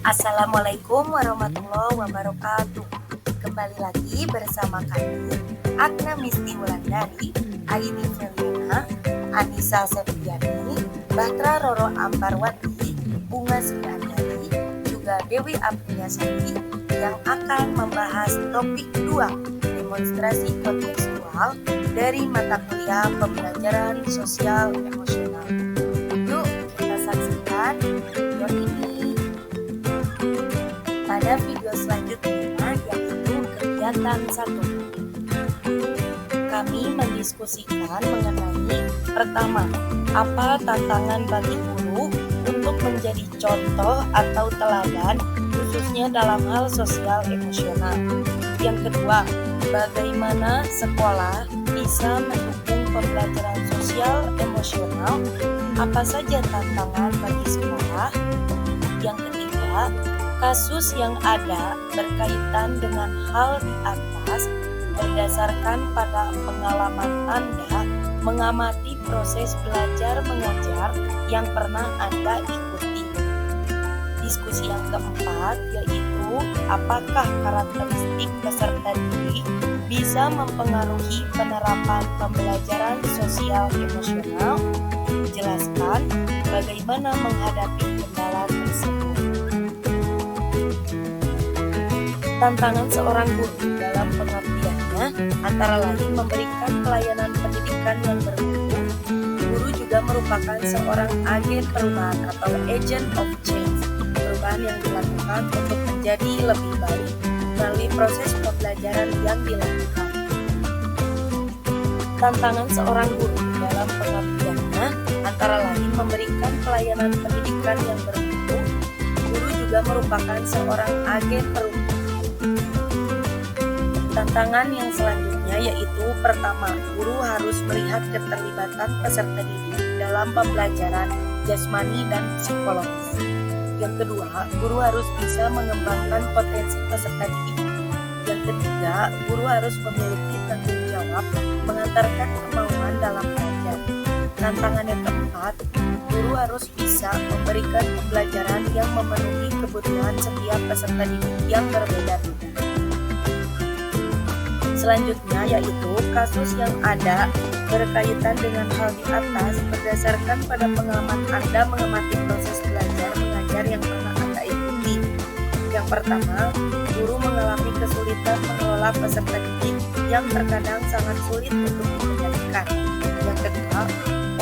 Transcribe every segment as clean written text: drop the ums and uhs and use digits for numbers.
Assalamualaikum warahmatullahi wabarakatuh. Kembali lagi bersama kami, Agna Misti Wulandari, Aini Feliana, Anissa Septiani, Bahtra Roro Ambarwati, Bunga Sriandari, juga Dewi Apriyasari yang akan membahas topik 2, demonstrasi kontekstual dari mata kuliah pembelajaran sosial emosional. Yuk kita saksikan video ini. Pada video selanjutnya, yaitu kegiatan 1, kami mendiskusikan mengenai pertama, apa tantangan bagi guru untuk menjadi contoh atau teladan khususnya dalam hal sosial emosional. Yang kedua, bagaimana sekolah bisa mendukung pembelajaran sosial emosional, apa saja tantangan bagi sekolah. Yang ketiga, kasus yang ada berkaitan dengan hal di atas berdasarkan pada pengalaman Anda mengamati proses belajar mengajar yang pernah Anda ikuti. Diskusi yang keempat yaitu apakah karakteristik peserta didik bisa mempengaruhi penerapan pembelajaran sosial emosional. Jelaskan bagaimana menghadapi kendala tersebut. Tantangan seorang guru dalam pengabdiannya antara lain memberikan pelayanan pendidikan yang bermutu. Guru juga merupakan seorang agen perubahan atau agent of change, perubahan yang dilakukan untuk menjadi lebih baik melalui proses pembelajaran yang dilakukan. Tantangan seorang guru dalam pengabdiannya antara lain memberikan pelayanan pendidikan yang bermutu. Guru juga merupakan seorang agen perubahan. Tantangan yang selanjutnya yaitu pertama, guru harus melihat keterlibatan peserta didik dalam pembelajaran jasmani dan psikologis. Yang kedua, guru harus bisa mengembangkan potensi peserta didik. Yang ketiga, guru harus memiliki tanggung jawab mengantarkan kemauan dalam belajar. Tantangan yang keempat, guru harus bisa memberikan pembelajaran yang memenuhi kebutuhan setiap peserta didik yang berbeda-beda. Selanjutnya yaitu kasus yang ada berkaitan dengan hal di atas berdasarkan pada pengalaman Anda mengamati proses belajar mengajar yang pernah Anda ikuti. Yang pertama, guru mengalami kesulitan mengelola peserta didik yang terkadang sangat sulit untuk dikendalikan. Yang kedua,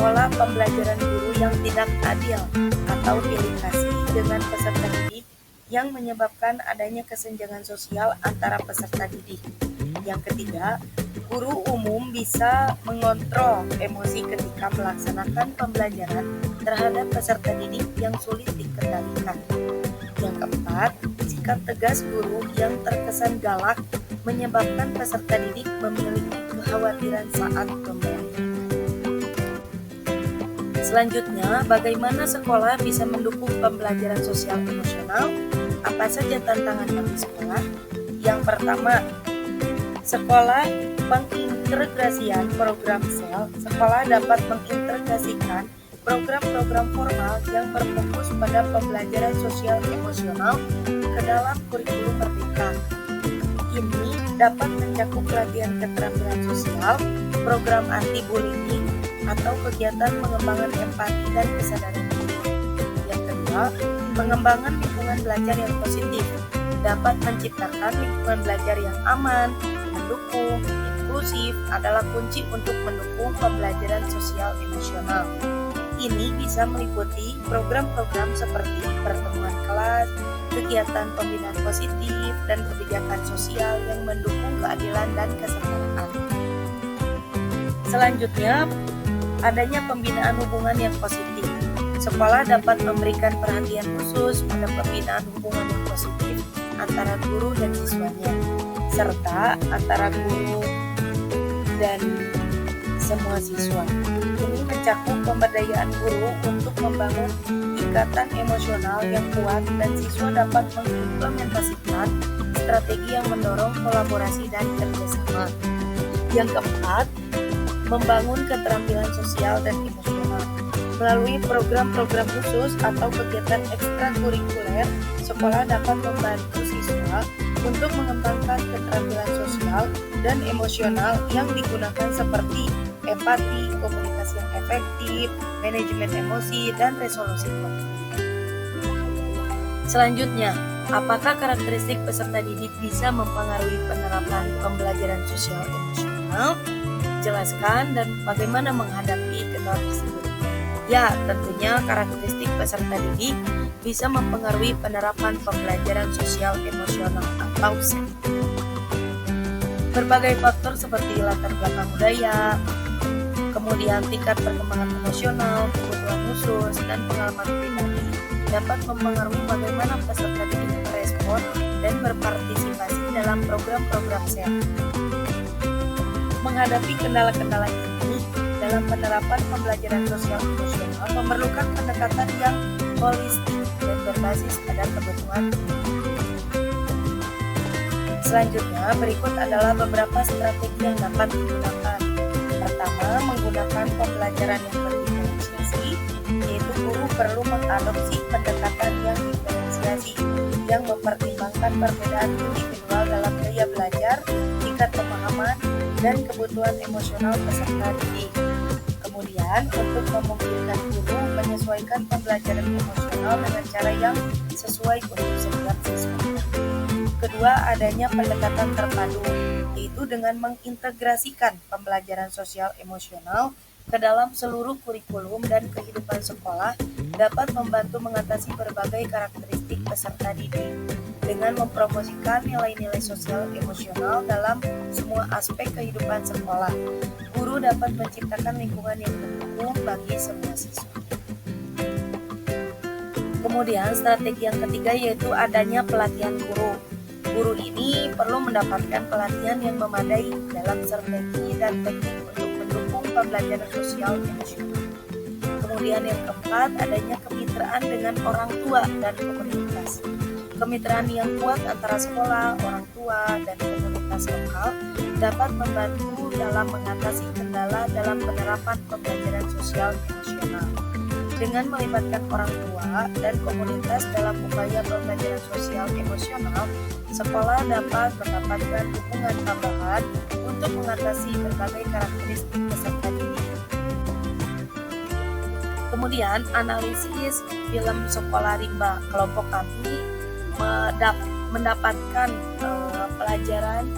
pola pembelajaran guru yang tidak adil atau pilih kasih dengan peserta didik yang menyebabkan adanya kesenjangan sosial antara peserta didik. Yang ketiga, guru umum bisa mengontrol emosi ketika melaksanakan pembelajaran terhadap peserta didik yang sulit dikendalikan. Yang keempat, sikap tegas guru yang terkesan galak menyebabkan peserta didik memiliki kekhawatiran saat pembelajaran. Selanjutnya, bagaimana sekolah bisa mendukung pembelajaran sosial emosional? Apa saja tantangan bagi sekolah? Yang pertama, sekolah pengintegrasian program SEL. Sekolah dapat mengintegrasikan program-program formal yang berfokus pada pembelajaran sosial emosional ke dalam kurikulum merdeka. Ini dapat mencakup pelatihan keterampilan sosial, program anti-bullying, atau kegiatan pengembangan empati dan kesadaran diri. Yang kedua, pengembangan lingkungan belajar yang positif dapat menciptakan lingkungan belajar yang aman, mendukung, inklusif adalah kunci untuk mendukung pembelajaran sosial emosional. Ini bisa meliputi program-program seperti pertemuan kelas, kegiatan pembinaan positif, dan kebijakan sosial yang mendukung keadilan dan kesetaraan. Selanjutnya, adanya pembinaan hubungan yang positif. Sekolah dapat memberikan perhatian khusus pada pembinaan hubungan yang positif antara guru dan siswanya, serta antara guru dan semua siswa. Ini mencakup pemberdayaan guru untuk membangun ikatan emosional yang kuat dan siswa dapat mengimplementasikan strategi yang mendorong kolaborasi dan kerjasama. Yang keempat, membangun keterampilan sosial dan emosional. Melalui program-program khusus atau kegiatan ekstrakurikuler, sekolah dapat membantu siswa untuk mengembangkan keterampilan sosial dan emosional yang digunakan seperti empati, komunikasi yang efektif, manajemen emosi, dan resolusi konflik. Selanjutnya, apakah karakteristik peserta didik bisa mempengaruhi penerapan pembelajaran sosial emosional? Jelaskan dan bagaimana menghadapi kendala tersebut. Ya, tentunya karakteristik peserta didik bisa mempengaruhi penerapan pembelajaran sosial emosional atau SEM. Berbagai faktor seperti latar belakang budaya, kemudian tingkat perkembangan emosional, kebutuhan khusus, dan pengalaman pribadi dapat mempengaruhi bagaimana peserta didik merespon dan berpartisipasi dalam program-program SEM. Menghadapi kendala-kendala ini dalam penerapan pembelajaran sosial emosional memerlukan pendekatan yang holistik dan berbasis pada kebutuhan. Selanjutnya, berikut adalah beberapa strategi yang dapat digunakan. Pertama, menggunakan pembelajaran yang berdiferensiasi, yaitu guru perlu mengadopsi pendekatan yang diferensiasi yang mempertimbangkan perbedaan individual dalam gaya belajar, tingkat pemahaman, dan kebutuhan emosional peserta didik. Kemudian, untuk memungkinkan guru menyesuaikan pembelajaran emosional dengan cara yang sesuai untuk setiap siswa. Kedua, adanya pendekatan terpadu, yaitu dengan mengintegrasikan pembelajaran sosial emosional ke dalam seluruh kurikulum dan kehidupan sekolah dapat membantu mengatasi berbagai karakteristik peserta didik dengan mempromosikan nilai-nilai sosial emosional dalam semua aspek kehidupan sekolah. Guru dapat menciptakan lingkungan yang mendukung bagi semua siswa. Kemudian strategi yang ketiga yaitu adanya pelatihan guru. Guru ini perlu mendapatkan pelatihan yang memadai dalam strategi dan teknik untuk mendukung pembelajaran sosial emosional. Kemudian yang keempat, adanya kemitraan dengan orang tua dan komunitas. Kemitraan yang kuat antara sekolah, orang tua, dan komunitas lokal dapat membantu dalam mengatasi kendala dalam penerapan pembelajaran sosial emosional. Dengan melibatkan orang tua dan komunitas dalam upaya pembelajaran sosial emosional, sekolah dapat mendapatkan dukungan tambahan untuk mengatasi berbagai karakteristik peserta didik. Kemudian, analisis film Sekolah Rimba kelompok kami mendapatkan pelajaran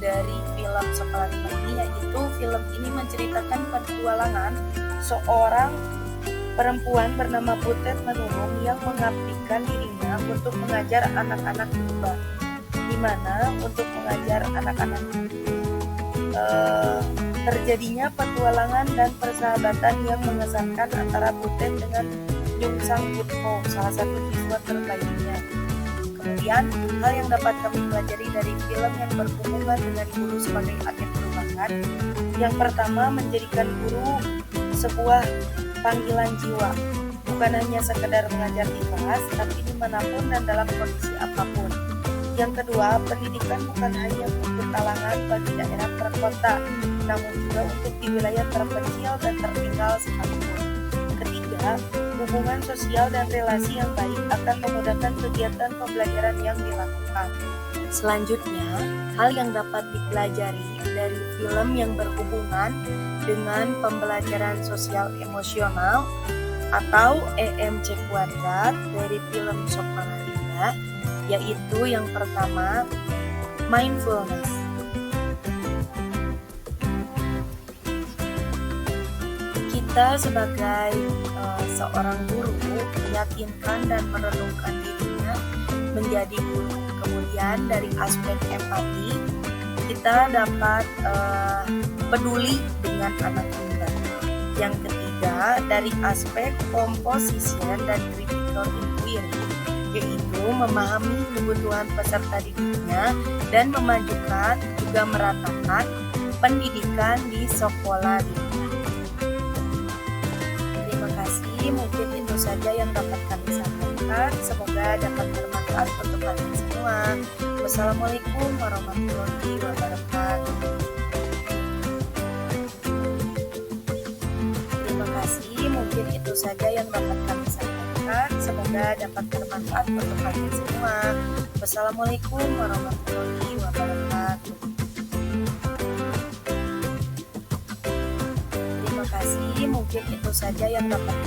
dari film Sekolah Rimba ini, yaitu film ini menceritakan petualangan seorang perempuan bernama Butet Manurung yang mengabdikan dirinya untuk mengajar anak-anak rimba, di mana untuk mengajar anak-anak terjadinya petualangan dan persahabatan yang mengesankan antara Butet dengan Yung Sang Putmo, salah satu siswa terbaiknya. Kemudian, hal yang dapat kami pelajari dari film yang berhubungan dengan guru sebagai agen perubahan. Yang pertama, menjadikan guru sebuah panggilan jiwa, bukan hanya sekedar mengajar di kelas, tapi dimanapun dan dalam kondisi apapun. Yang kedua, pendidikan bukan hanya untuk kalangan bagi daerah terkota, namun juga untuk di wilayah terpencil dan tertinggal sekalipun. Ketiga, hubungan sosial dan relasi yang baik akan memudahkan kegiatan pembelajaran yang dilakukan. Selanjutnya, hal yang dapat dipelajari dari film yang berhubungan dengan pembelajaran sosial emosional atau EMC kuadrat dari film Sekolah Rimba, yaitu yang pertama, mindfulness. Kita sebagai seorang guru meyakinkan dan merenungkan dirinya menjadi guru. Kemudian dari aspek empati, kita dapat peduli dengan anak muda. Yang ketiga, dari aspek composition dan critical inquiry, yaitu memahami kebutuhan peserta didiknya dan memajukan juga meratakan pendidikan di sekolah rimba. Terima kasih, mungkin itu saja yang dapat kami sampaikan. Semoga dapat bermanfaat untuk kalian semua. Wassalamualaikum warahmatullahi wabarakatuh. Terima kasih, mungkin itu itu saja yang dapat kami sampaikan. Semoga dapat bermanfaat untuk kalian semua. Wassalamualaikum warahmatullahi wabarakatuh. Terima kasih, mungkin itu saja yang dapat